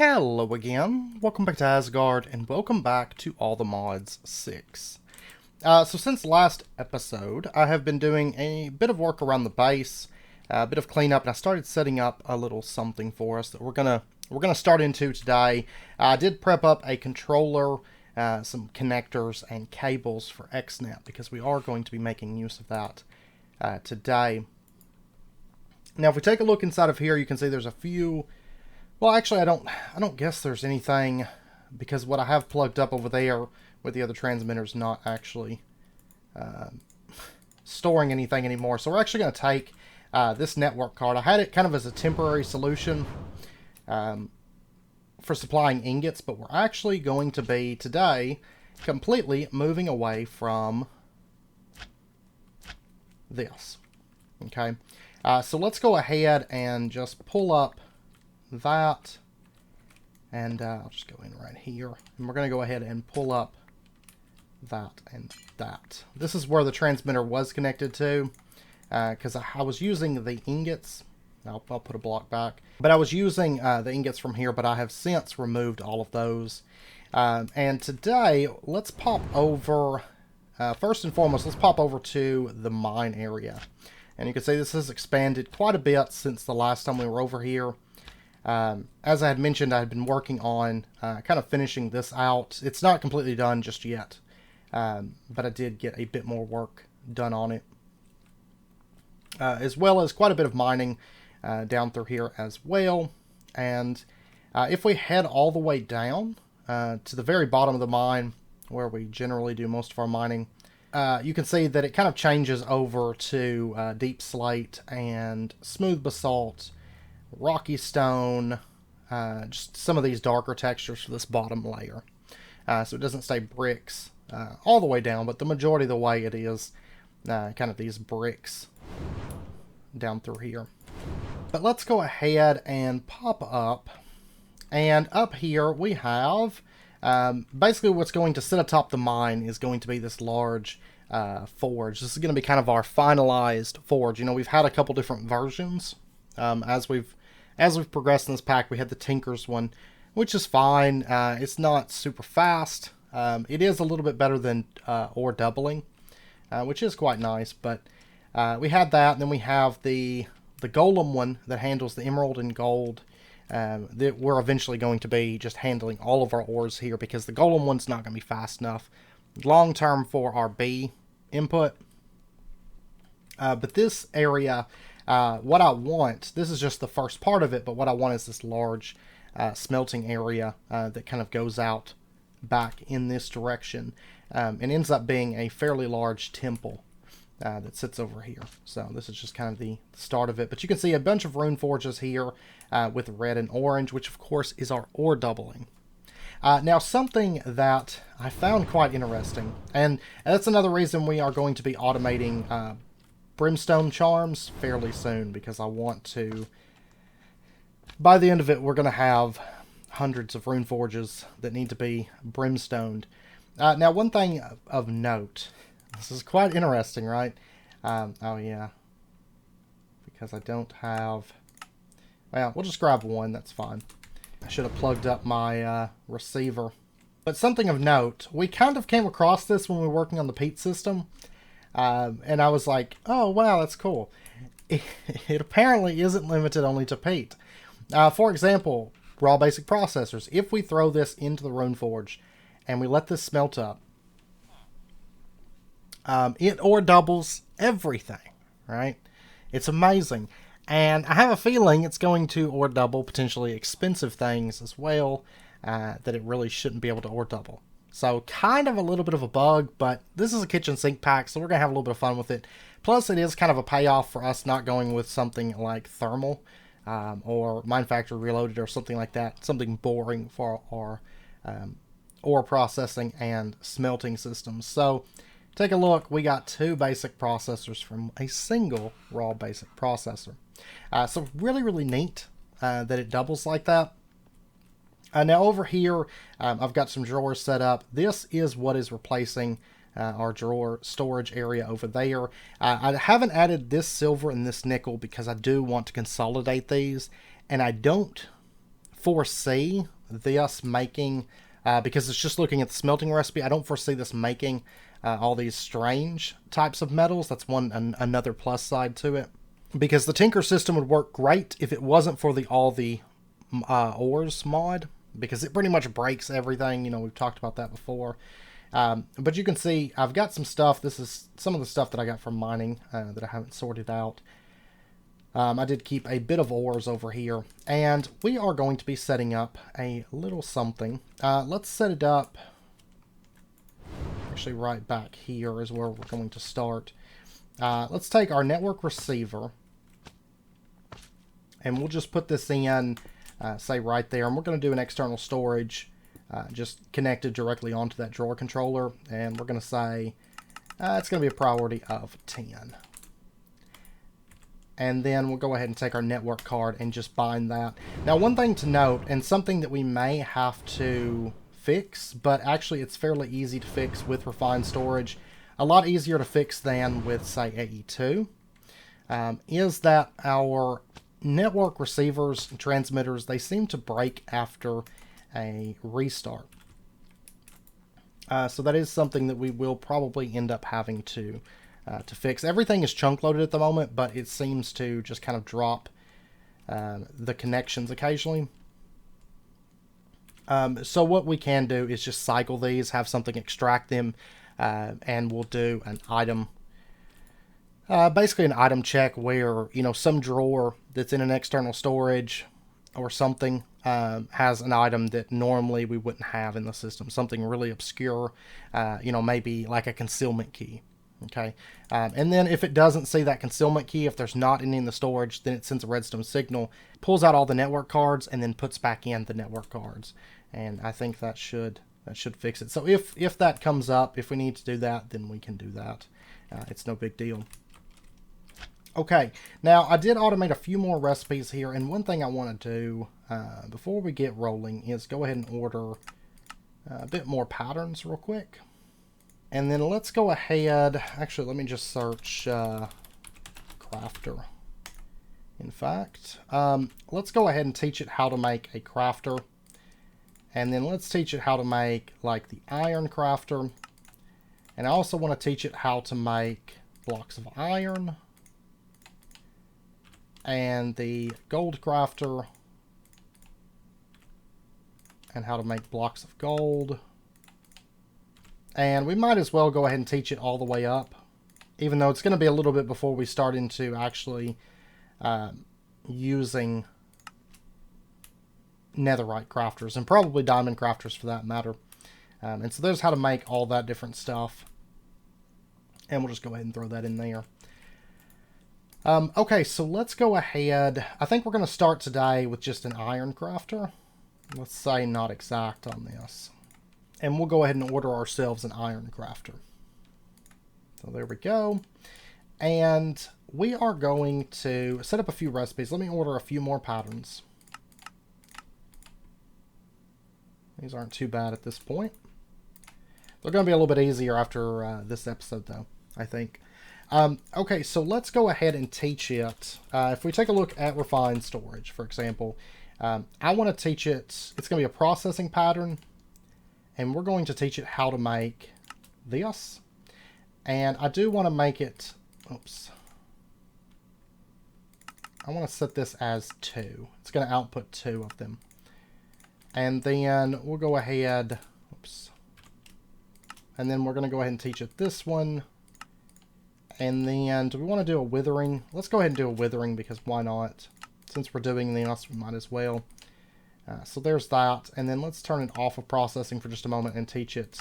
Hello again, welcome back to Asgard, and welcome back to All the Mods 6. So since last episode, I have been doing a bit of work around the base, a bit of cleanup, and I started setting up a little something for us that we're gonna start into today. I did prep up a controller, some connectors, and cables for XNet, because we are going to be making use of that today. Now, if we take a look inside of here, you can see there's a few... Well, actually, I don't guess there's anything, because what I have plugged up over there with the other transmitter's not actually storing anything anymore. So we're actually going to take this network card. I had it kind of as a temporary solution for supplying ingots, but we're actually going to be, today, completely moving away from this. Okay, so let's go ahead and just pull up that, and I'll just go in right here, and we're going to go ahead and pull up that and that. This is where the transmitter was connected to, because I was using the ingots. I'll put a block back, but I was using the ingots from here, but I have since removed all of those. And today, let's pop over, first and foremost, let's pop over to the mine area. And you can see this has expanded quite a bit since the last time we were over here. As I had mentioned, I had been working on kind of finishing this out. It's not completely done just yet, but I did get a bit more work done on it, as well as quite a bit of mining down through here as well. And if we head all the way down to the very bottom of the mine, where we generally do most of our mining, you can see that it kind of changes over to deep slate and smooth basalt, rocky stone, just some of these darker textures for this bottom layer. So it doesn't stay bricks all the way down, but the majority of the way it is kind of these bricks down through here. But let's go ahead and pop up, and up here we have basically what's going to sit atop the mine is going to be this large forge. This is going to be kind of our finalized forge. You know, we've had a couple different versions as we've progressed in this pack. We had the Tinker's one, which is fine. It's not super fast. It is a little bit better than ore doubling, which is quite nice. But we had that, and then we have the Golem one that handles the emerald and gold. That we're eventually going to be just handling all of our ores here, because the Golem one's not going to be fast enough long term for our B input. But this area, what I want, this is just the first part of it, but what I want is this large smelting area that kind of goes out back in this direction, and ends up being a fairly large temple that sits over here. So this is just kind of the start of it. But you can see a bunch of rune forges here with red and orange, which of course is our ore doubling. Now, something that I found quite interesting, and that's another reason we are going to be automating Brimstone Charms fairly soon, because I want to, by the end of it, we're going to have hundreds of rune forges that need to be brimstoned. Now, one thing of note, this is quite interesting, right? Oh yeah, because I don't have, well, we'll just grab one, that's fine. I should have plugged up my receiver. But something of note, we kind of came across this when we were working on the Pete system. And I was like, oh, wow, that's cool. It apparently isn't limited only to peat. For example, raw basic processors. If we throw this into the Rune Forge and we let this smelt up, it ore doubles everything, right? It's amazing. And I have a feeling it's going to ore double potentially expensive things as well, that it really shouldn't be able to ore double. So kind of a little bit of a bug, but this is a kitchen sink pack, so we're going to have a little bit of fun with it. Plus, it is kind of a payoff for us not going with something like thermal or Mine Factory Reloaded or something like that. Something boring for our ore processing and smelting systems. So take a look. We got two basic processors from a single raw basic processor. So really, really neat that it doubles like that. Now over here, I've got some drawers set up. This is what is replacing our drawer storage area over there. I haven't added this silver and this nickel because I do want to consolidate these, and I don't foresee this making, because it's just looking at the smelting recipe, I don't foresee this making all these strange types of metals. That's another plus side to it. Because the Tinker system would work great if it wasn't for all the ores mod, because it pretty much breaks everything. You know, we've talked about that before. But you can see I've got some stuff. This is some of the stuff that I got from mining that I haven't sorted out. I did keep a bit of ores over here, and we are going to be setting up a little something. Let's set it up. Actually, right back here is where we're going to start. Let's take our network receiver, and we'll just put this in, say right there, and we're going to do an external storage just connected directly onto that drawer controller, and we're going to say it's going to be a priority of 10. And then we'll go ahead and take our network card and just bind that. Now, one thing to note, and something that we may have to fix, but actually it's fairly easy to fix with refined storage, a lot easier to fix than with, say, AE2, is that our network receivers and transmitters, they seem to break after a restart. So that is something that we will probably end up having to fix. Everything is chunk loaded at the moment, but it seems to just kind of drop the connections occasionally. So what we can do is just cycle these, have something extract them, and we'll do an item, basically an item check where, you know, some drawer that's in an external storage or something has an item that normally we wouldn't have in the system, something really obscure, you know, maybe like a concealment key. Okay, and then if it doesn't see that concealment key, if there's not any in the storage, then it sends a redstone signal, pulls out all the network cards, and then puts back in the network cards. And I think that should fix it. So if that comes up, if we need to do that, then we can do that. It's no big deal. Okay, now I did automate a few more recipes here, and one thing I want to do before we get rolling is go ahead and order a bit more patterns real quick. And then let's go ahead, actually let me just search crafter. In fact, let's go ahead and teach it how to make a crafter. And then let's teach it how to make like the iron crafter. And I also want to teach it how to make blocks of iron. And the gold crafter. And how to make blocks of gold. And we might as well go ahead and teach it all the way up, even though it's going to be a little bit before we start into actually using netherite crafters, and probably diamond crafters for that matter. And so there's how to make all that different stuff. And we'll just go ahead and throw that in there. Okay, so let's go ahead. I think we're going to start today with just an iron crafter. Let's say not exact on this. And we'll go ahead and order ourselves an iron crafter. So there we go. And we are going to set up a few recipes. Let me order a few more patterns. These aren't too bad at this point. They're going to be a little bit easier after this episode, though, I think. Okay, so let's go ahead and teach it. If we take a look at refined storage, for example, I want to teach it, it's going to be a processing pattern. And we're going to teach it how to make this. And I do want to make it, oops. I want to set this as 2. It's going to output 2 of them. And then we'll go ahead, oops. And then we're going to go ahead and teach it this one. And then do we want to do a withering? Let's go ahead and do a withering, because why not? Since we're doing this, we might as well. So there's that, and then let's turn it off of processing for just a moment and teach it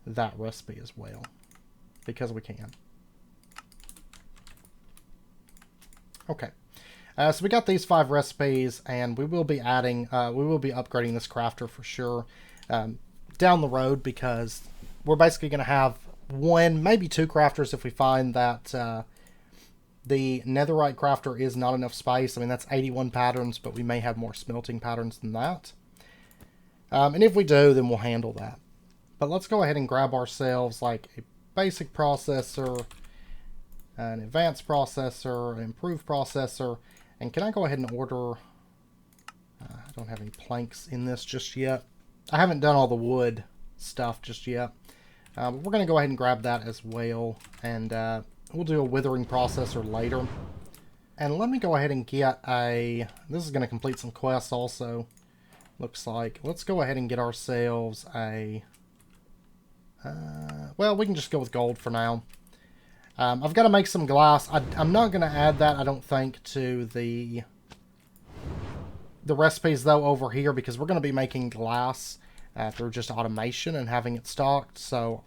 that recipe as well, because we can. Okay, so we got these 5 recipes, and we will be adding, we will be upgrading this crafter for sure down the road, because we're basically going to have 1, maybe 2 crafters if we find that the netherite crafter is not enough space. I mean, that's 81 patterns, but we may have more smelting patterns than that. And if we do, then we'll handle that. But let's go ahead and grab ourselves like a basic processor, an advanced processor, an improved processor. And can I go ahead and order... I Don't have any planks in this just yet. I haven't done all the wood stuff just yet. But we're going to go ahead and grab that as well. And we'll do a withering processor later. And let me go ahead and get a... This is going to complete some quests also. Looks like. Let's go ahead and get ourselves a... well, we can just go with gold for now. I've got to make some glass. I'm not going to add that, I don't think, to the recipes, though, over here, because we're going to be making glass through just automation and having it stocked, so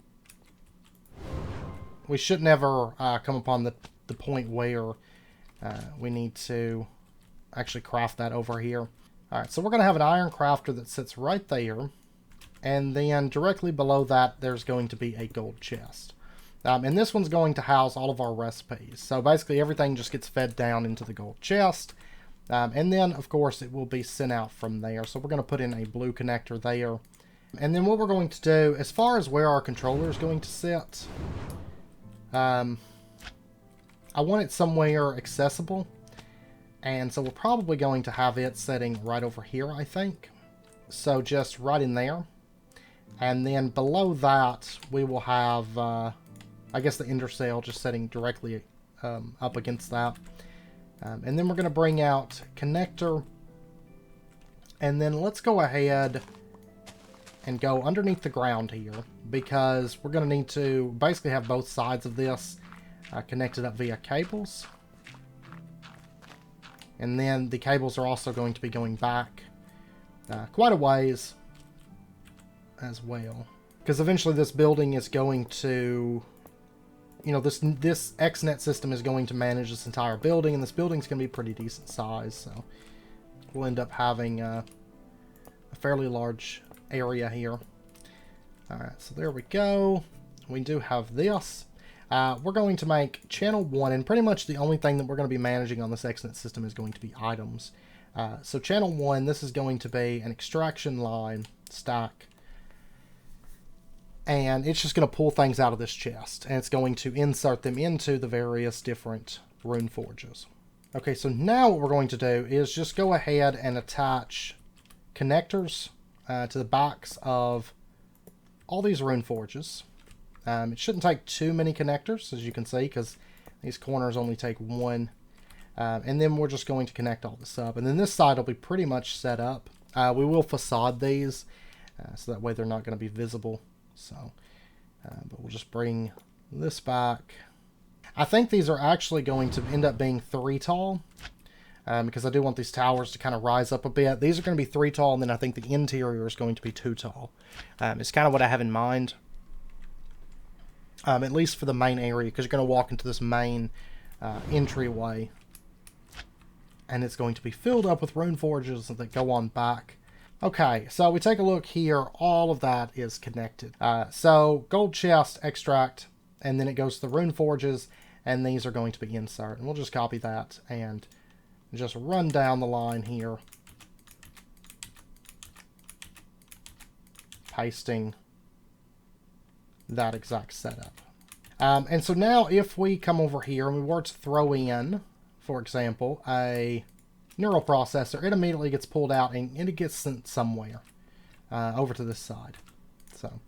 we should never come upon the point where we need to actually craft that over here. Alright, so we're going to have an iron crafter that sits right there, and then directly below that there's going to be a gold chest. And this one's going to house all of our recipes. So basically everything just gets fed down into the gold chest. And then, of course, it will be sent out from there. So we're going to put in a blue connector there. And then what we're going to do, as far as where our controller is going to sit, I want it somewhere accessible. And so we're probably going to have it sitting right over here, I think. So just right in there. And then below that, we will have... I guess the ender sail just setting directly up against that. And then we're going to bring out connector. And then let's go ahead and go underneath the ground here, because we're going to need to basically have both sides of this connected up via cables. And then the cables are also going to be going back quite a ways as well. Because eventually this building is going to... You know, this XNet system is going to manage this entire building, and this building's going to be pretty decent size, so we'll end up having a fairly large area here. Alright, so there we go. We do have this. We're going to make channel 1, and pretty much the only thing that we're going to be managing on this XNet system is going to be items. So channel 1, this is going to be an extraction line stack. And it's just going to pull things out of this chest. And it's going to insert them into the various different rune forges. Okay, so now what we're going to do is just go ahead and attach connectors to the backs of all these rune forges. It shouldn't take too many connectors, as you can see, because these corners only take one. And then we're just going to connect all this up. And then this side will be pretty much set up. We will facade these, so that way they're not going to be visible. So, but we'll just bring this back. I think these are actually going to end up being 3 tall, because I do want these towers to kind of rise up a bit. These are going to be 3 tall, and then I think the interior is going to be 2 tall. It's kind of what I have in mind, at least for the main area, because you're going to walk into this main entryway, and it's going to be filled up with rune forges that go on back. Okay, so we take a look here. All of that is connected. So gold chest, extract, and then it goes to the rune forges, and these are going to be insert. And we'll just copy that and just run down the line here, pasting that exact setup. And so now if we come over here and we were to throw in, for example, a neural processor, it immediately gets pulled out and it gets sent somewhere over to this side. So,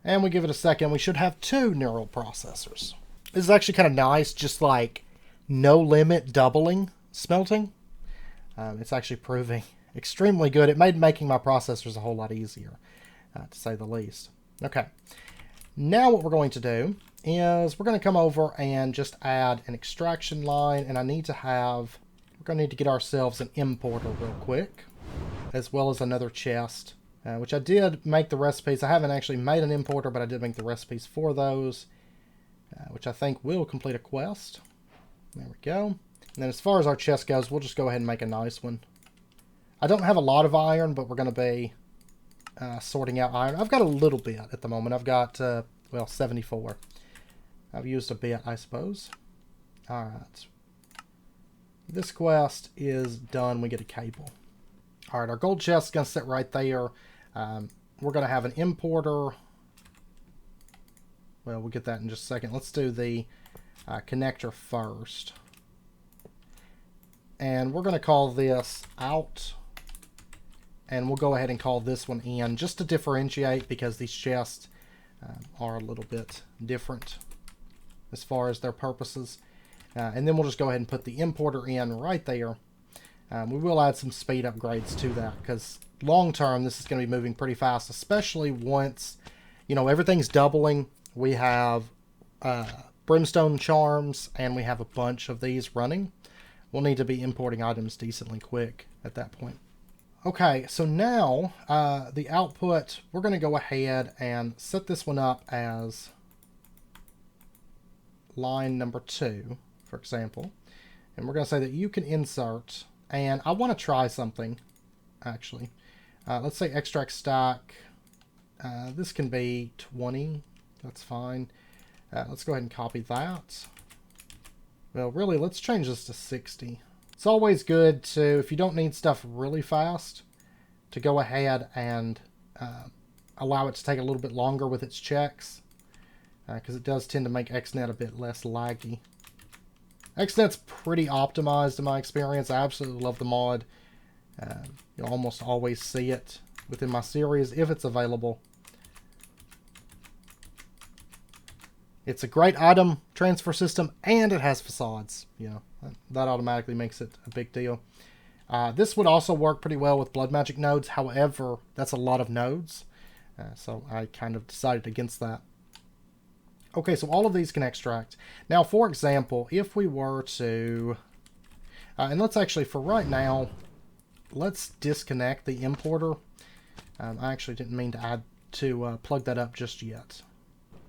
and we give it a second, we should have 2 neural processors. This is actually kind of nice, just like no limit doubling smelting. It's actually proving extremely good. It made making my processors a whole lot easier, to say the least. Okay, now what we're going to do is we're going to come over and just add an extraction line, and I need to have... We're going to need to get ourselves an importer real quick, as well as another chest, which I did make the recipes. I haven't actually made an importer, but I did make the recipes for those, which I think will complete a quest. There we go. And then as far as our chest goes, we'll just go ahead and make a nice one. I don't have a lot of iron, but we're going to be sorting out iron. I've got a little bit at the moment. I've got, well, 74. I've used a bit, I suppose. Alright. This quest is done. We get a cable. Alright, our gold chest is going to sit right there. We're going to have an importer. Well, we'll get that in just a second. Let's do the connector first. And we're going to call this out. and we'll go ahead and call this one in just to differentiate, because these chests are a little bit different as far as their purposes. And then we'll just go ahead and put the importer in right there. We will add some speed upgrades to that, because long term this is going to be moving pretty fast, especially once, you know, everything's doubling. We have Brimstone Charms, and we have a bunch of these running. We'll need to be importing items decently quick at that point. Okay, so now the output, we're going to go ahead and set this one up as line number 2, for example. And we're going to say that you can insert, and I want to try something, actually. Let's say extract stack. This can be 20. That's fine. Let's go ahead and copy that. Well, really, let's change this to 60. It's always good to, if you don't need stuff really fast, to go ahead and allow it to take a little bit longer with its checks, because it does tend to make XNet a bit less laggy. XNet's pretty optimized in my experience. I absolutely love the mod. You'll almost always see it within my series if it's available. It's a great item transfer system, and it has facades. You know, that automatically makes it a big deal. This would also work pretty well with blood magic nodes. However, that's a lot of nodes, so I kind of decided against that. Okay, so all of these can extract. Now, for example, if we were to, and let's actually, for right now, let's disconnect the importer. I actually didn't mean to plug that up just yet,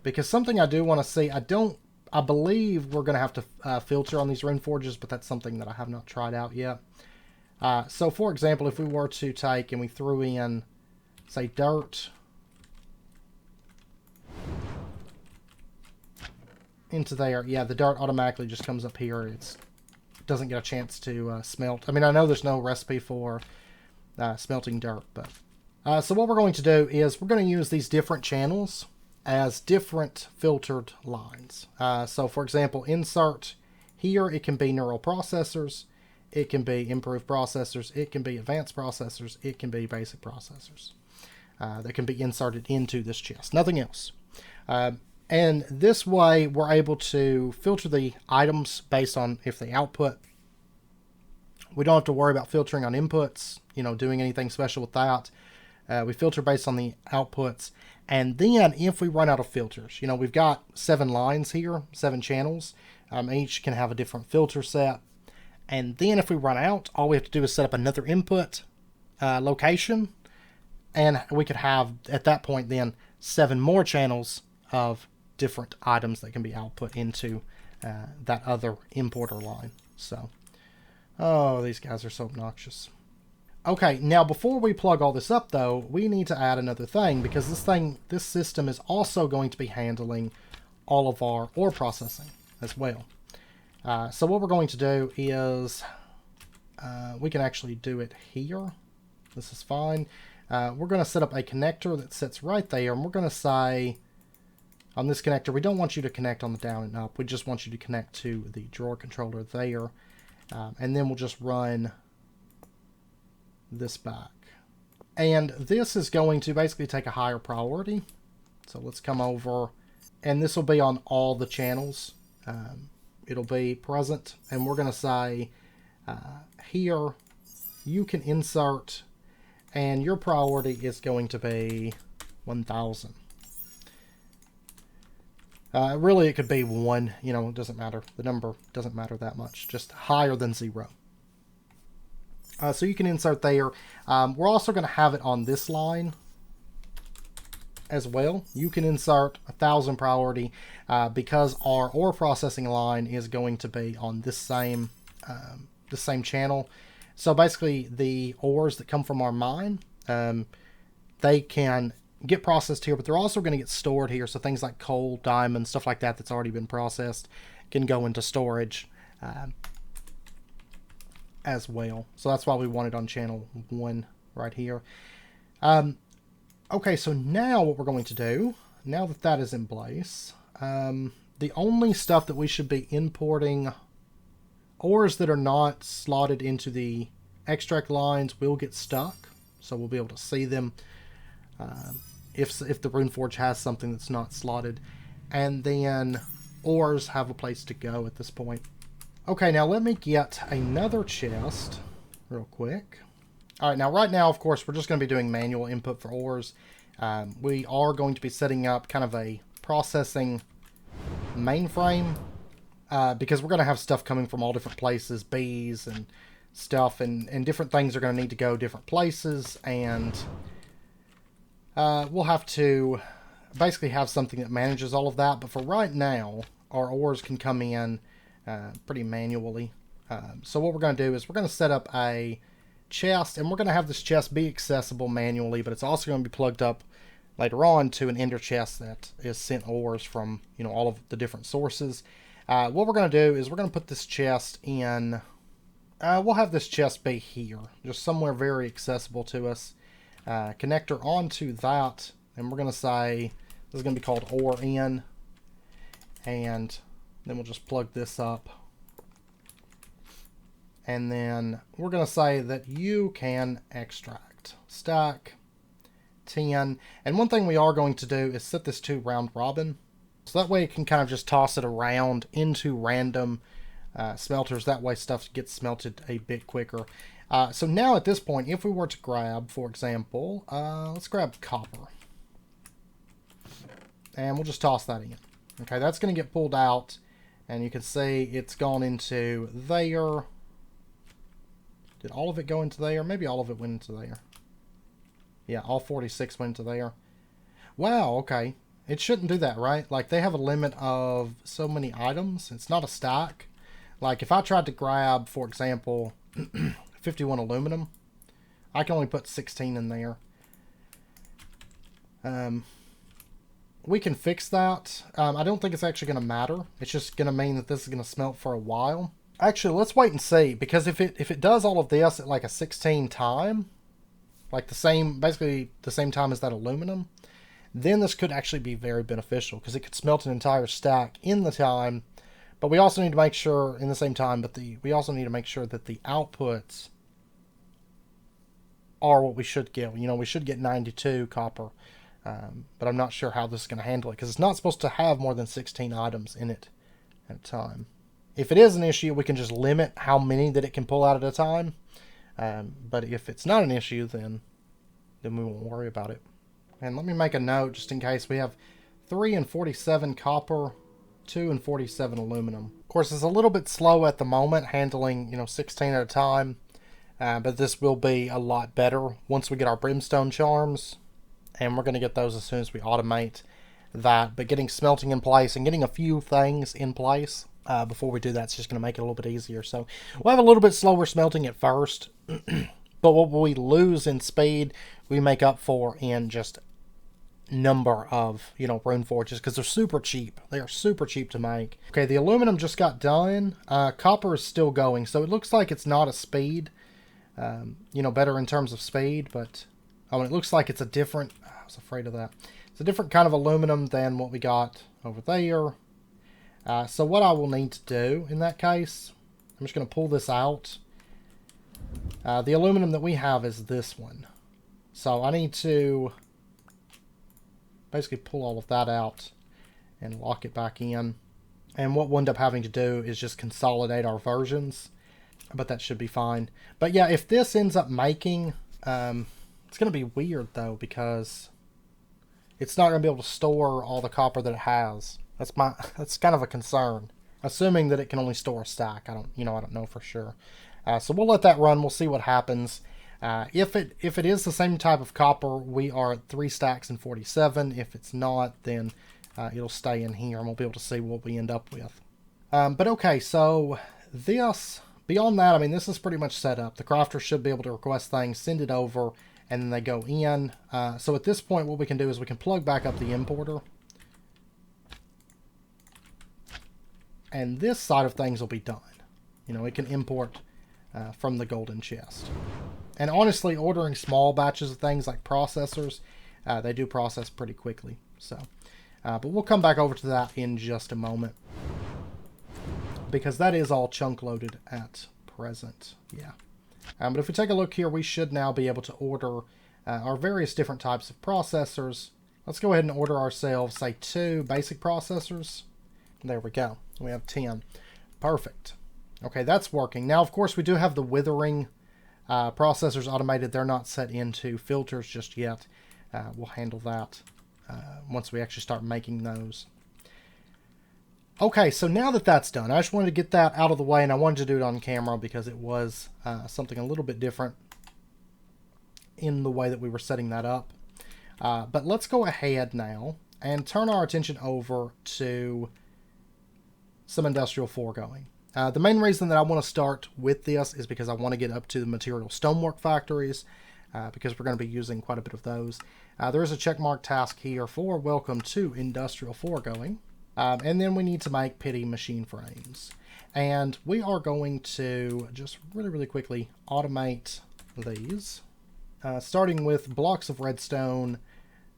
because something I do want to see, I believe we're going to have to filter on these rune forges, but that's something that I have not tried out yet. So for example, if we were to take and we threw in, say, dirt into there, yeah, the dirt automatically just comes up here. It doesn't get a chance to smelt. I mean, I know there's no recipe for smelting dirt, but so what we're going to do is we're going to use these different channels as different filtered lines. So for example, insert here, it can be neural processors, it can be improved processors, it can be advanced processors, it can be basic processors that can be inserted into this chest, nothing else. And this way we're able to filter the items based on if they output. We don't have to worry about filtering on inputs, you know, doing anything special with that. We filter based on the outputs. And then if we run out of filters, you know, we've got 7 lines here, 7 channels. Each can have a different filter set. And then if we run out, all we have to do is set up another input location. And we could have, at that point then, 7 more channels of different items that can be output into that other importer line. So, oh, these guys are so obnoxious. Okay, now before we plug all this up though, we need to add another thing, because this system is also going to be handling all of our ore processing as well. So what we're going to do is, we can actually do it here. This is fine. We're going to set up a connector that sits right there, and we're going to say, on this connector, we don't want you to connect on the down and up. We just want you to connect to the drawer controller there. And then we'll just run this back. And this is going to basically take a higher priority. So let's come over, and this will be on all the channels. It'll be present, and we're going to say here, you can insert, and your priority is going to be 1000. Really, it could be 1, you know, it doesn't matter. The number doesn't matter that much, just higher than 0. So you can insert there. We're also going to have it on this line as well. You can insert 1000 priority because our ore processing line is going to be on this same channel. So basically, the ores that come from our mine, they can get processed here, but they're also going to get stored here. So things like coal, diamond, stuff like that that's already been processed can go into storage as well. So that's why we want it on channel 1 right here. Okay, so now what we're going to do, now that that is in place, the only stuff that we should be importing, ores that are not slotted into the extract lines, will get stuck. so we'll be able to see them if the Runeforge has something that's not slotted. And then ores have a place to go at this point. Okay, now let me get another chest real quick. Alright, now right now, of course, we're just going to be doing manual input for ores. We are going to be setting up kind of a processing mainframe because we're going to have stuff coming from all different places, bees and stuff, and different things are going to need to go different places, and we'll have to basically have something that manages all of that. But for right now, our ores can come in pretty manually. So what we're going to do is we're going to set up a chest, and we're going to have this chest be accessible manually, but it's also going to be plugged up later on to an ender chest that is sent ores from, you know, all of the different sources. What we're going to do is we're going to put this chest in, we'll have this chest be here, just somewhere very accessible to us. Connector onto that, and we're going to say this is going to be called ore in, and then we'll just plug this up. And then we're going to say that you can extract. Stack 10. And one thing we are going to do is set this to round robin. So that way it can kind of just toss it around into random smelters. That way stuff gets smelted a bit quicker. So now at this point, if we were to grab, for example, let's grab copper. And we'll just toss that in. Okay, that's going to get pulled out. And you can see it's gone into there. Did all of it go into there? Maybe all of it went into there. Yeah, all 46 went into there. Wow, okay. It shouldn't do that, right? Like, they have a limit of so many items. It's not a stack. Like, if I tried to grab, for example, 51 aluminum, I can only put 16 in there. We can fix that. I don't think it's actually going to matter. It's just going to mean that this is going to smelt for a while. Actually, let's wait and see, because if it does all of this at like a 16 time, like basically the same time as that aluminum, then this could actually be very beneficial, because it could smelt an entire stack in the time. But we also need to make sure in the same time, we also need to make sure that the outputs are what we should get. You know, we should get 92 copper, but I'm not sure how this is going to handle it, because it's not supposed to have more than 16 items in it at a time. If it is an issue, we can just limit how many that it can pull out at a time. But if it's not an issue, then we won't worry about it. And let me make a note just in case. We have 3 and 47 copper, 2 and 47 aluminum. Of course, it's a little bit slow at the moment, handling, you know, 16 at a time. But this will be a lot better once we get our Brimstone Charms. And we're going to get those as soon as we automate that. But getting smelting in place and getting a few things in place before we do that, it's just going to make it a little bit easier. So we'll have a little bit slower smelting at first, but what we lose in speed, we make up for in just number of, you know, rune forges, because they're super cheap. They are super cheap to make. Okay, the aluminum just got done. Copper is still going, so it looks like it's not a speed, you know, better in terms of speed, but it looks like it's a different, I was afraid of that. It's a different kind of aluminum than what we got over there. So what I will need to do in that case, I'm just going to pull this out. The aluminum that we have is this one. So I need to basically pull all of that out and lock it back in. And what we'll end up having to do is just consolidate our versions. But that should be fine. But yeah, if this ends up making... it's going to be weird though, because it's not going to be able to store all the copper that it has. That's kind of a concern. Assuming that it can only store a stack. I don't know for sure. So we'll let that run. We'll see what happens. If it is the same type of copper, we are at 3 stacks and 47. If it's not, then it'll stay in here, and we'll be able to see what we end up with. But okay, so this, beyond that, I mean, this is pretty much set up. The crafter should be able to request things, send it over, and then they go in. So at this point, what we can do is we can plug back up the importer. And this side of things will be done. You know, it can import from the golden chest. And honestly, ordering small batches of things like processors, they do process pretty quickly. So, but we'll come back over to that in just a moment, because that is all chunk loaded at present. Yeah. But if we take a look here, we should now be able to order our various different types of processors. Let's go ahead and order ourselves, say, 2 basic processors. There we go. We have 10. Perfect. Okay, that's working. Now, of course, we do have the withering processors automated. They're not set into filters just yet. We'll handle that once we actually start making those. Okay, so now that that's done, I just wanted to get that out of the way, and I wanted to do it on camera because it was something a little bit different in the way that we were setting that up. But let's go ahead now and turn our attention over to some industrial foregoing. The main reason that I want to start with this is because I want to get up to the material stonework factories, because we're going to be using quite a bit of those. There is a checkmark task here for welcome to industrial foregoing. And then we need to make pity machine frames. And we are going to just really quickly automate these. Starting with blocks of redstone.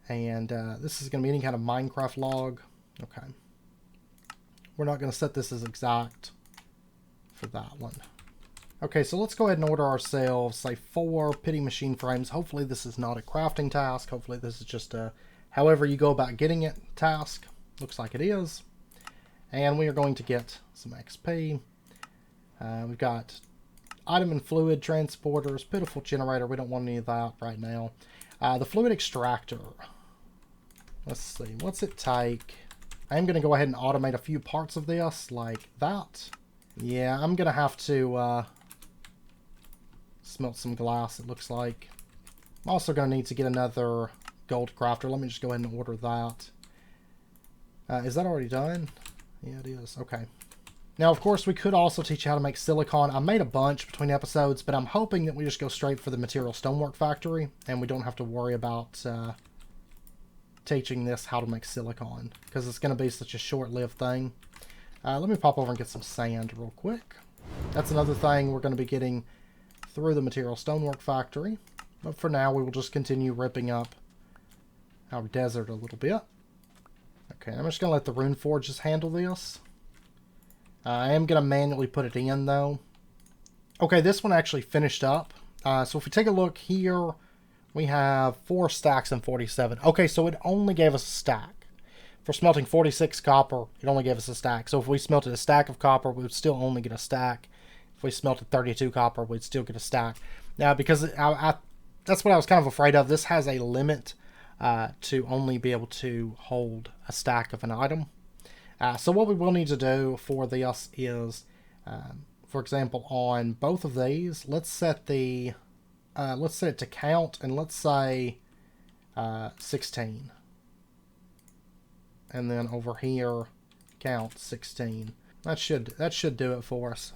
And this is going to be any kind of Minecraft log. Okay. We're not going to set this as exact for that one. Okay, so let's go ahead and order ourselves, say, 4 pity machine frames. Hopefully this is not a crafting task. Hopefully this is just a however you go about getting it task. Looks like it is. And we are going to get some XP. We've got item and fluid transporters, pitiful generator. We don't want any of that right now. The fluid extractor. Let's see. What's it take? I am going to go ahead and automate a few parts of this like that. Yeah, I'm going to have to smelt some glass, it looks like. I'm also going to need to get another gold crafter. Let me just go ahead and order that. Is that already done? Yeah, it is. Okay. Now, of course, we could also teach you how to make silicon. I made a bunch between episodes, but I'm hoping that we just go straight for the material stonework factory, and we don't have to worry about teaching this how to make silicon, because it's going to be such a short-lived thing. Let me pop over and get some sand real quick. That's another thing we're going to be getting through the material stonework factory. But for now, we will just continue ripping up our desert a little bit. Okay, I'm just going to let the rune forges handle this. I am going to manually put it in, though. Okay, this one actually finished up. So if we take a look here, we have 4 stacks and 47. Okay, so it only gave us a stack. For smelting 46 copper, it only gave us a stack. So if we smelted a stack of copper, we would still only get a stack. If we smelted 32 copper, we'd still get a stack. Now, because that's what I was kind of afraid of. This has a limit to only be able to hold a stack of an item. So what we will need to do for this is, for example, on both of these, let's set it to count, and let's say 16. And then over here, count 16. That should do it for us.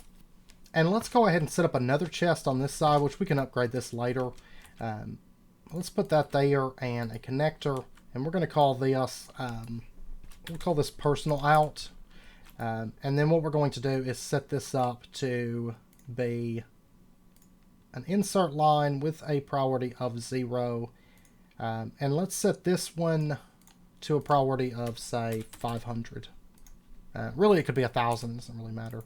And let's go ahead and set up another chest on this side, which we can upgrade this later. Let's put that there and a connector, and we're going to call this we'll call this personal out. And then what we're going to do is set this up to be an insert line with a priority of 0. And let's set this one to a priority of, say, 500. Really, it could be 1,000. It doesn't really matter.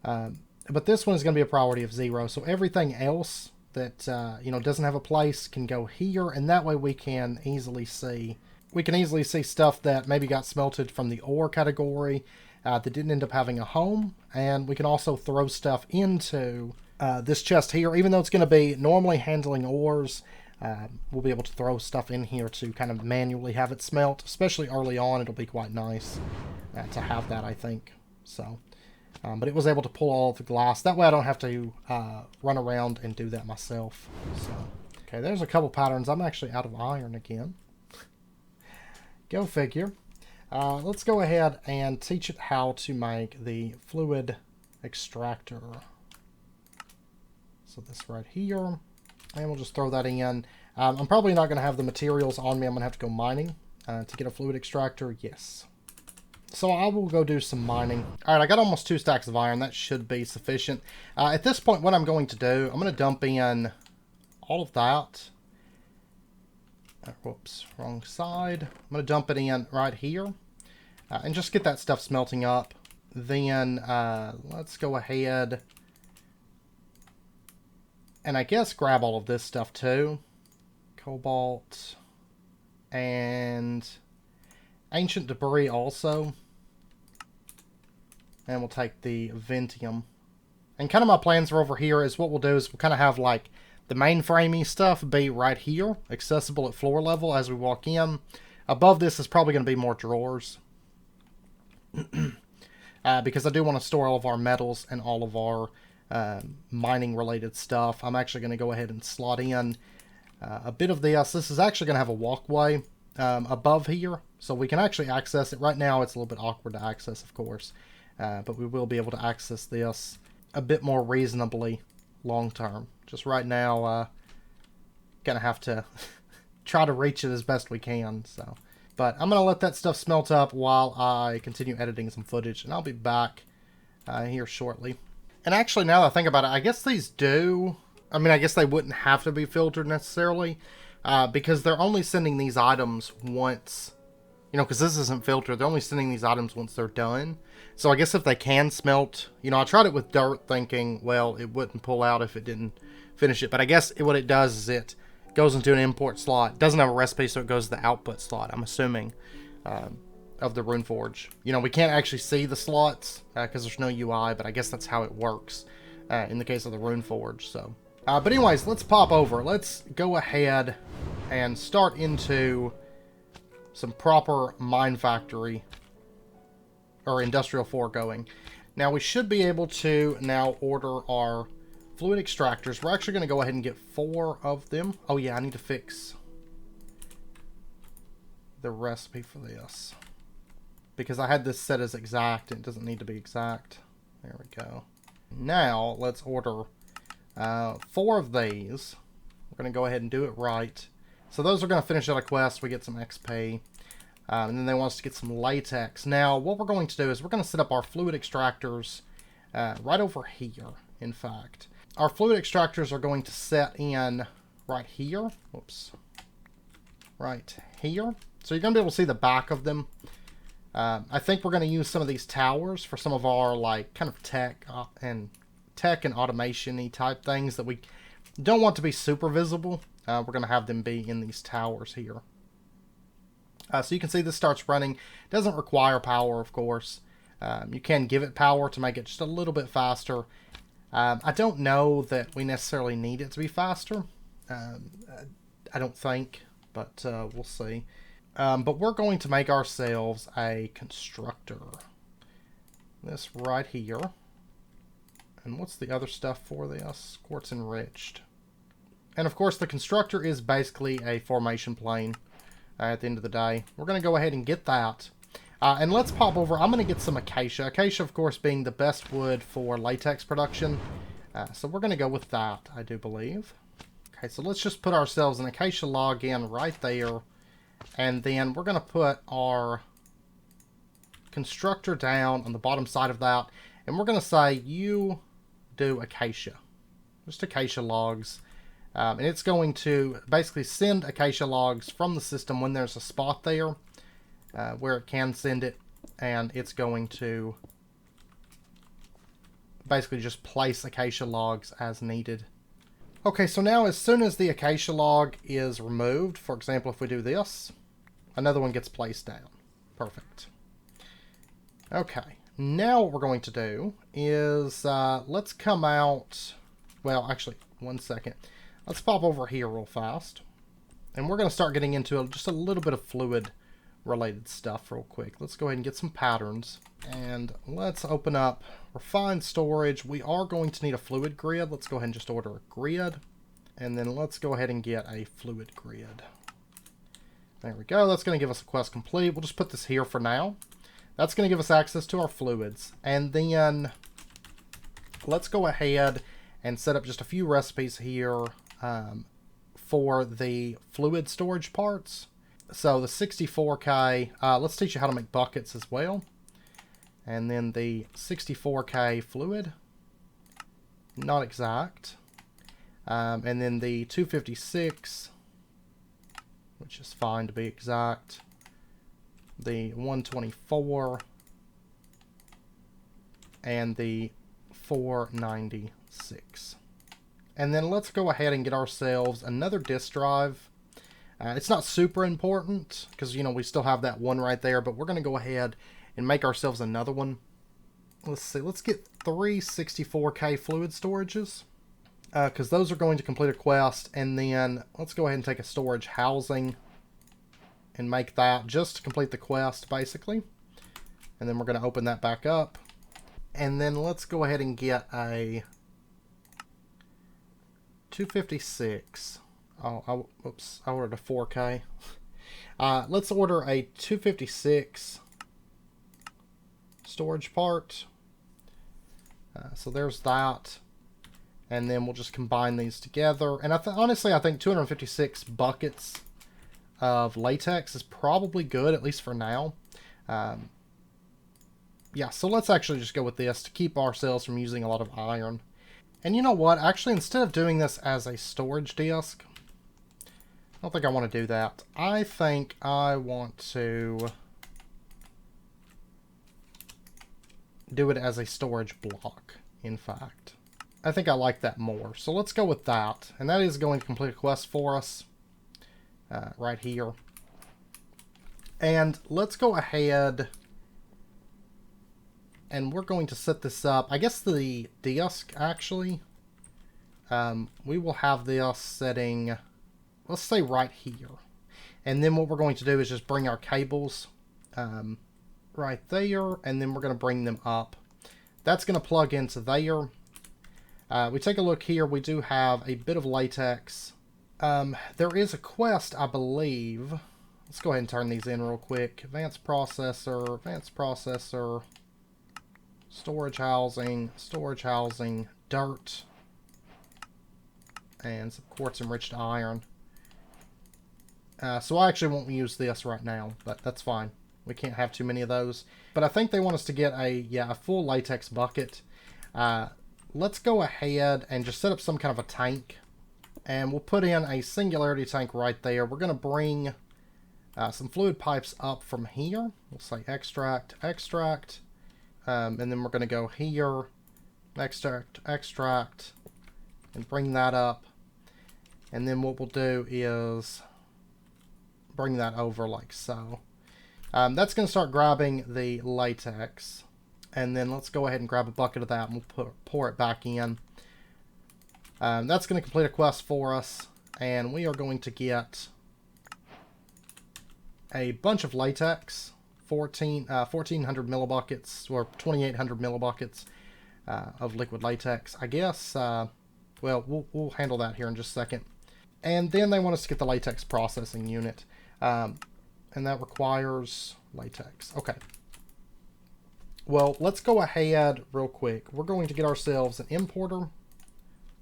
But this one is going to be a priority of 0. So everything else that doesn't have a place can go here, and that way we can easily see stuff that maybe got smelted from the ore category that didn't end up having a home, and we can also throw stuff into this chest here. Even though it's going to be normally handling ores, we'll be able to throw stuff in here to kind of manually have it smelt. Especially early on, it'll be quite nice to have that, I think. So, but it was able to pull all the glass. That way I don't have to run around and do that myself. So, okay, there's a couple patterns. I'm actually out of iron again. Go figure. Let's go ahead and teach it how to make the fluid extractor. So this right here. And we'll just throw that in. I'm probably not going to have the materials on me. I'm going to have to go mining to get a fluid extractor. Yes. So I will go do some mining. Alright, I got almost 2 stacks of iron. That should be sufficient. At this point, what I'm going to do, I'm going to dump in all of that. Whoops, wrong side. I'm going to dump it in right here. And just get that stuff smelting up. Then let's go ahead And I guess grab all of this stuff too. Cobalt. And ancient debris also. And we'll take the Ventium. And kind of my plans are over here is what we'll do is we'll kind of have like the mainframey stuff be right here, accessible at floor level as we walk in. Above this is probably going to be more drawers. Because I do want to store all of our metals and all of our mining related stuff. I'm actually going to go ahead and slot in a bit of this. This is actually going to have a walkway above here, so we can actually access it. Right now it's a little bit awkward to access, of course, but we will be able to access this a bit more reasonably long term. Just right now, gonna have to try to reach it as best we can. So, but I'm gonna let that stuff smelt up while I continue editing some footage, and I'll be back here shortly. And actually, now that I think about it, I guess these do. I mean, I guess they wouldn't have to be filtered necessarily, because they're only sending these items once. You know, because this isn't filtered, they're only sending these items once they're done. So I guess if they can smelt, you know, I tried it with dirt thinking, well, it wouldn't pull out if it didn't finish it. But I guess what it does is it goes into an import slot. It doesn't have a recipe, so it goes to the output slot, I'm assuming, of the Runeforge. You know, we can't actually see the slots because there's no UI, but I guess that's how it works in the case of the Runeforge. So, but anyways, let's pop over. Let's go ahead and start into some proper mine factory or industrial forgoing. Now we should be able to now order our fluid extractors. We're actually going to go ahead and get 4 of them. Oh yeah, I need to fix the recipe for this because I had this set as exact. It doesn't need to be exact. There we go. Now let's order 4 of these. We're going to go ahead and do it right. So those are going to finish out a quest. We get some XP. And then they want us to get some latex. Now, what we're going to do is we're going to set up our fluid extractors right over here, in fact. Our fluid extractors are going to set in right here. Whoops. Right here. So you're going to be able to see the back of them. I think we're going to use some of these towers for some of our, like, kind of tech and automation-y type things that we don't want to be super visible. We're going to have them be in these towers here. So you can see this starts running. It doesn't require power, of course. You can give it power to make it just a little bit faster. I don't know that we necessarily need it to be faster. I don't think, but we'll see. But we're going to make ourselves a constructor. This right here. And what's the other stuff for this? Quartz enriched. And of course the constructor is basically a formation plane. At the end of the day, we're going to go ahead and get that. And let's pop over. I'm going to get some acacia. Acacia, of course, being the best wood for latex production. So we're going to go with that, I do believe. Okay, so let's just put ourselves an acacia log in right there. And then we're going to put our constructor down on the bottom side of that. And we're going to say, you do acacia. Just acacia logs. And it's going to basically send acacia logs from the system when there's a spot there where it can send it. And it's going to basically just place acacia logs as needed. Okay, so now as soon as the acacia log is removed, for example, if we do this, another one gets placed down. Perfect. Okay, now what we're going to do is let's come out. Well, actually, one second. Let's pop over here real fast. And we're going to start getting into just a little bit of fluid related stuff real quick. Let's go ahead and get some patterns. And let's open up refined storage. We are going to need a fluid grid. Let's go ahead and just order a grid. And then let's go ahead and get a fluid grid. There we go. That's going to give us a quest complete. We'll just put this here for now. That's going to give us access to our fluids. And then let's go ahead and set up just a few recipes here for the fluid storage parts. So the 64K, let's teach you how to make buckets as well. And then the 64K fluid, not exact. And then the 256, which is fine to be exact. The 124 and the 496. And then let's go ahead and get ourselves another disk drive. It's not super important because, you know, we still have that one right there, but we're going to go ahead and make ourselves another one. Let's see, let's get 3 64K fluid storages because those are going to complete a quest. And then let's go ahead and take a storage housing and make that just to complete the quest, basically. And then we're going to open that back up. And then let's go ahead and get a 256. Oops, I ordered a 4K. Let's order a 256 storage part. So there's that. And then we'll just combine these together. And honestly, I think 256 buckets of latex is probably good, at least for now. Yeah, so let's actually just go with this to keep ourselves from using a lot of iron. And you know what? Actually, instead of doing this as a storage disk, I don't think I want to do that. I think I want to do it as a storage block, in fact. I think I like that more. So let's go with that. And that is going to complete a quest for us right here. And let's go ahead and we're going to set this up. I guess the disk, actually, we will have this setting, let's say right here. And then what we're going to do is just bring our cables right there, and then we're going to bring them up. That's going to plug into there. We take a look here. We do have a bit of latex. There is a quest, I believe. Let's go ahead and turn these in real quick. Advanced processor, storage housing, dirt, and some quartz enriched iron. So I actually won't use this right now, but that's fine. We can't have too many of those. But I think they want us to get a full latex bucket. Let's go ahead and just set up some kind of a tank. And we'll put in a singularity tank right there. We're going to bring some fluid pipes up from here. We'll say extract. And then we're going to go here, extract, and bring that up. And then what we'll do is bring that over like so. That's going to start grabbing the latex. And then let's go ahead and grab a bucket of that and we'll pour it back in. That's going to complete a quest for us. And we are going to get a bunch of latex. 1,400 millibuckets, or 2,800 millibuckets of liquid latex. I guess, well, we'll handle that here in just a second. And then they want us to get the latex processing unit. And that requires latex. Okay. Well, let's go ahead real quick. We're going to get ourselves an importer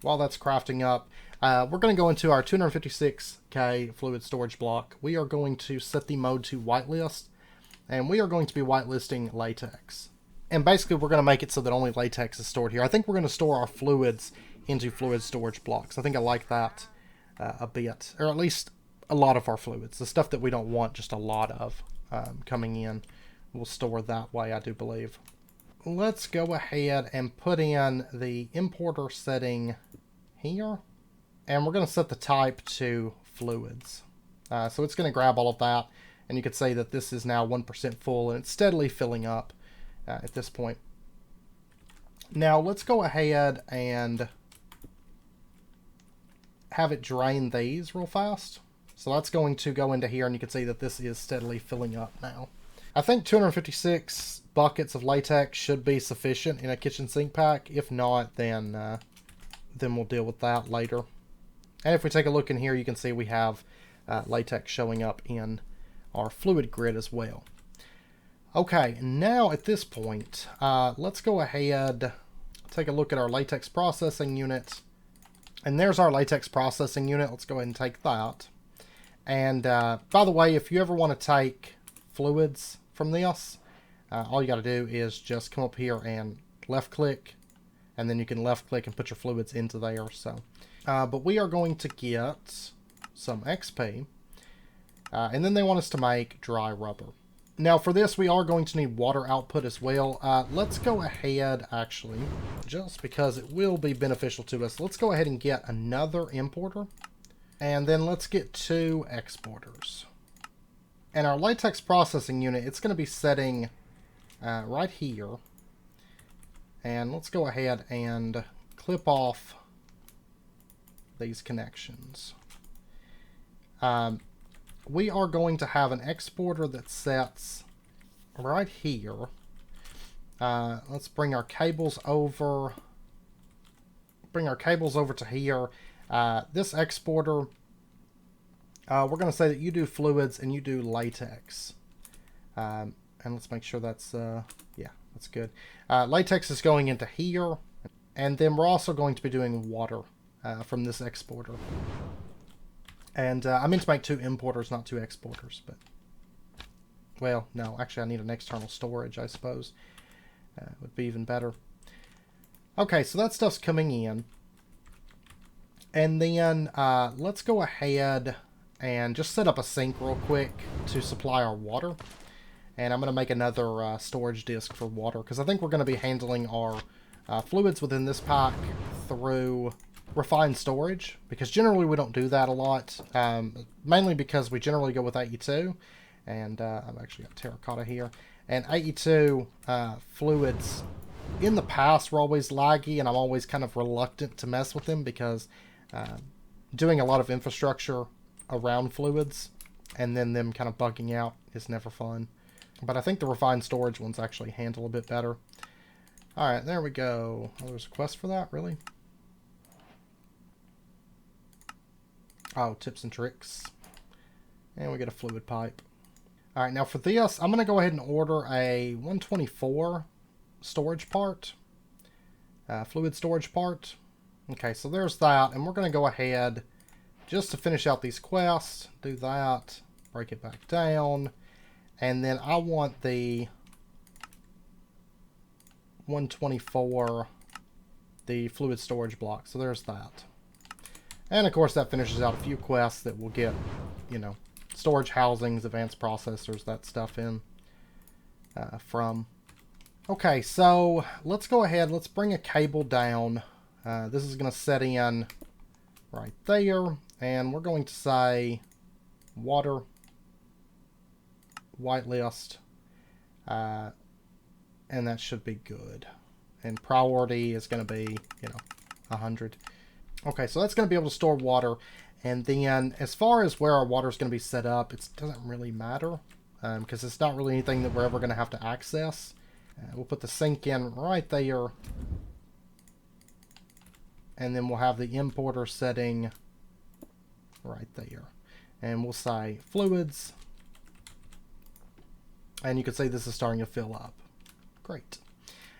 while that's crafting up. We're going to go into our 256K fluid storage block. We are going to set the mode to whitelist. And we are going to be whitelisting latex. And basically, we're going to make it so that only latex is stored here. I think we're going to store our fluids into fluid storage blocks. I think I like that a bit. Or at least a lot of our fluids. The stuff that we don't want just a lot of coming in. We'll store that way, I do believe. Let's go ahead and put in the importer setting here. And we're going to set the type to fluids. So it's going to grab all of that. And you could say that this is now 1% full, and it's steadily filling up at this point. Now, let's go ahead and have it drain these real fast. So that's going to go into here, and you can see that this is steadily filling up now. I think 256 buckets of latex should be sufficient in a kitchen sink pack. If not, then we'll deal with that later. And if we take a look in here, you can see we have latex showing up in our fluid grid as well. Okay, now at this point, let's go ahead, take a look at our latex processing unit. And there's our latex processing unit. Let's go ahead and take that. And by the way, if you ever want to take fluids from this, all you got to do is just come up here and left click, and then you can left click and put your fluids into there. So, but we are going to get some XP. And then they want us to make dry rubber. Now for this, we are going to need water output as well. Let's go ahead, actually, just because it will be beneficial to us. Let's go ahead and get another importer. And then let's get 2 exporters. And our latex processing unit, it's going to be setting right here. And let's go ahead and clip off these connections. We are going to have an exporter that sets right here. Let's bring our cables over. Bring our cables over to here. This exporter, we're going to say that you do fluids and you do latex. And let's make sure that's, yeah, that's good. Latex is going into here. And then we're also going to be doing water from this exporter. And I meant to make 2 importers, not 2 exporters, but... Well, no, actually I need an external storage, I suppose. Would be even better. Okay, so that stuff's coming in. And then let's go ahead and just set up a sink real quick to supply our water. And I'm going to make another storage disk for water, because I think we're going to be handling our fluids within this pack through refined storage, because generally we don't do that a lot, mainly because we generally go with AE2, and I've actually got terracotta here, and AE2 fluids in the past were always laggy, and I'm always kind of reluctant to mess with them, because doing a lot of infrastructure around fluids and then them kind of bugging out is never fun. But I think the refined storage ones actually handle a bit better. Alright, there we go. Oh, there's a quest for that, really? Oh, tips and tricks. And we get a fluid pipe. Alright, now for this, I'm going to go ahead and order a 124 storage part. Fluid storage part. Okay, so there's that. And we're going to go ahead, just to finish out these quests, do that. Break it back down. And then I want the 124, the fluid storage block. So there's that. And of course that finishes out a few quests that will get, you know, storage housings, advanced processors, that stuff in from. Okay, so let's go ahead, let's bring a cable down. This is going to set in right there, and we're going to say water, whitelist, and that should be good. And priority is going to be, you know, 100. Okay, so that's going to be able to store water. And then as far as where our water is going to be set up, it doesn't really matter because it's not really anything that we're ever going to have to access. We'll put the sink in right there. And then we'll have the importer setting right there. And we'll say fluids. And you can see this is starting to fill up. Great.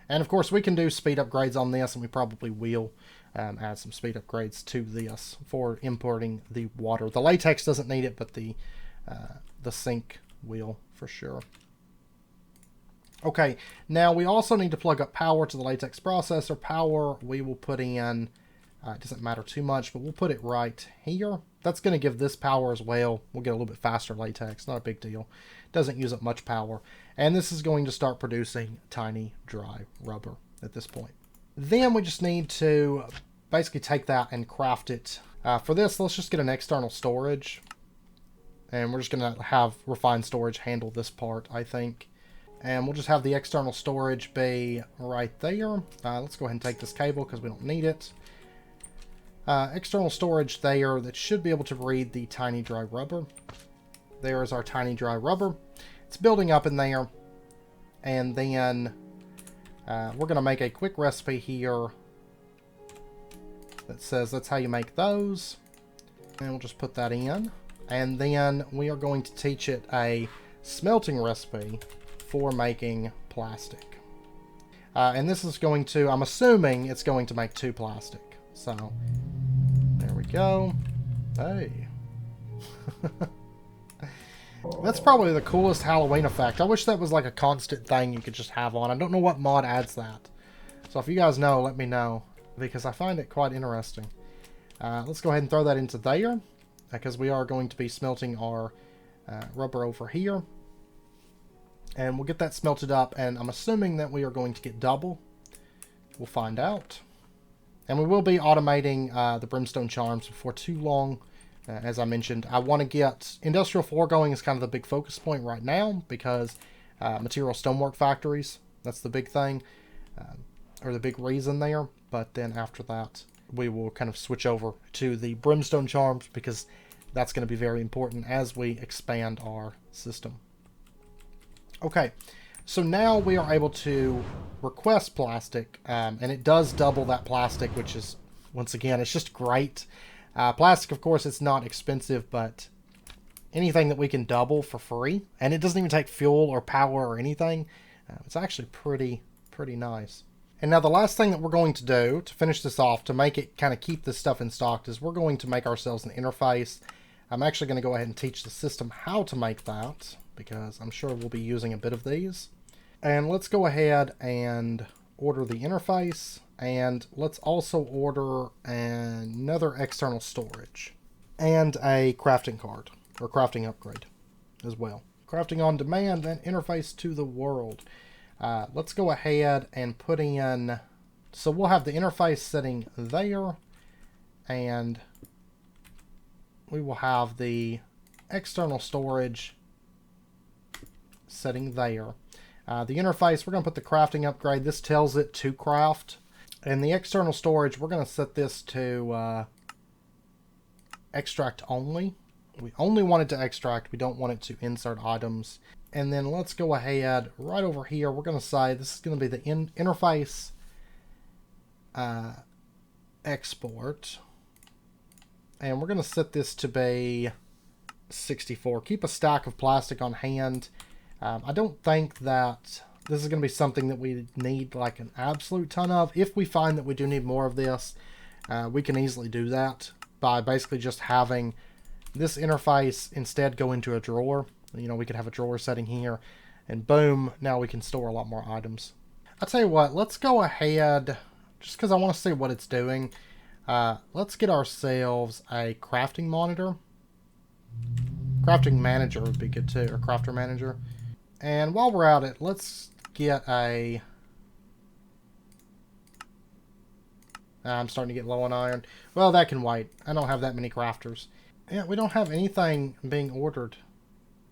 And of course we can do speed upgrades on this, and we probably will. Add some speed upgrades to this for importing the water. The latex doesn't need it, but the sink will for sure. Okay, now we also need to plug up power to the latex processor. Power we will put in, it doesn't matter too much, but we'll put it right here. That's going to give this power as well. We'll get a little bit faster latex, not a big deal. Doesn't use up much power. And this is going to start producing tiny dry rubber at this point. Then we just need to basically take that and craft it. For this, let's just get an external storage. And we're just going to have refined storage handle this part, I think. And we'll just have the external storage be right there. Let's go ahead and take this cable because we don't need it. External storage there that should be able to read the tiny dry rubber. There is our tiny dry rubber. It's building up in there. And then we're going to make a quick recipe here that says that's how you make those. And we'll just put that in. And then we are going to teach it a smelting recipe for making plastic. And this is going to, I'm assuming it's going to make 2 plastic. So, there we go. Hey. That's probably the coolest Halloween effect. I wish that was like a constant thing you could just have on. I don't know what mod adds that. So if you guys know, let me know, because I find it quite interesting. Let's go ahead and throw that into there, because we are going to be smelting our rubber over here. And we'll get that smelted up, and I'm assuming that we are going to get double. We'll find out. And we will be automating the Brimstone Charms before too long. As I mentioned, I want to get Industrial Foregoing is kind of the big focus point right now, because material stonework factories, that's the big thing, or the big reason there. But then after that, we will kind of switch over to the Brimstone Charms, because that's going to be very important as we expand our system. Okay, so now we are able to request plastic, and it does double that plastic, which is, once again, it's just great. Plastic, of course, it's not expensive, but anything that we can double for free, and it doesn't even take fuel or power or anything, it's actually pretty nice. And now the last thing that we're going to do to finish this off, to make it kind of keep this stuff in stock, is we're going to make ourselves an interface. I'm actually going to go ahead and teach the system how to make that, because I'm sure we'll be using a bit of these. And let's go ahead and order the interface, and let's also order another external storage and a crafting card, or crafting upgrade as well. Crafting on demand and interface to the world. Let's go ahead and put in, so we'll have the interface sitting there, and we will have the external storage sitting there. The interface, we're going to put the crafting upgrade. This tells it to craft. And the external storage, we're going to set this to extract only. We only want it to extract. We don't want it to insert items. And then let's go ahead right over here. We're going to say this is going to be the interface export. And we're going to set this to be 64. Keep a stack of plastic on hand. I don't think that this is going to be something that we need like an absolute ton of. If we find that we do need more of this, we can easily do that by basically just having this interface instead go into a drawer. You know, we could have a drawer setting here, and boom, now we can store a lot more items. I'll tell you what, let's go ahead, just because I want to see what it's doing. Let's get ourselves a crafting monitor. Crafting manager would be good too, or crafter manager. And while we're at it, let's get a... I'm starting to get low on iron. Well, that can wait. I don't have that many crafters. Yeah, we don't have anything being ordered.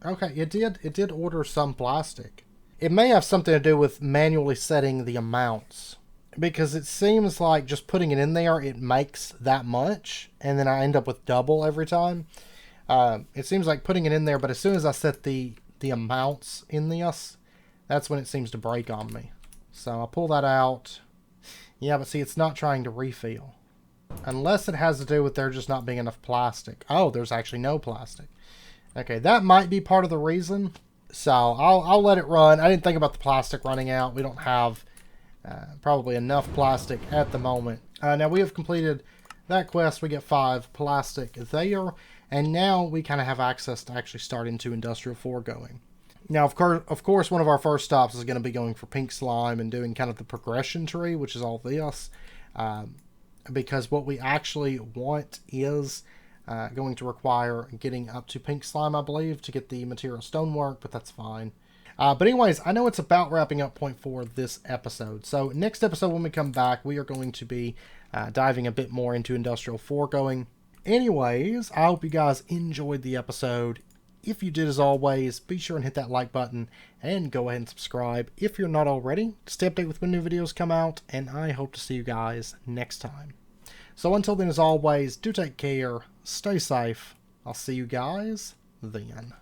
Okay, it did order some plastic. It may have something to do with manually setting the amounts, because it seems like just putting it in there, it makes that much, and then I end up with double every time. It seems like putting it in there, but as soon as I set the amounts in this, that's when it seems to break on me. So I'll pull that out. Yeah, but see, it's not trying to refill. Unless it has to do with there just not being enough plastic. Oh, there's actually no plastic. Okay, that might be part of the reason. So I'll let it run. I didn't think about the plastic running out. We don't have probably enough plastic at the moment. Now we have completed that quest. We get 5 plastic there. And now we kind of have access to actually start into industrial foregoing. Now, of course, one of our first stops is going to be going for pink slime and doing kind of the progression tree, which is all this. Because what we actually want is going to require getting up to pink slime, I believe, to get the material stonework, but that's fine. But anyways, I know it's about wrapping up point for this episode. So next episode, when we come back, we are going to be diving a bit more into industrial foregoing. Anyways, I hope you guys enjoyed the episode. If you did, as always, be sure and hit that like button and go ahead and subscribe if you're not already to stay updated with when new videos come out, and I hope to see you guys next time. So until then, as always, do take care, stay safe. I'll see you guys then.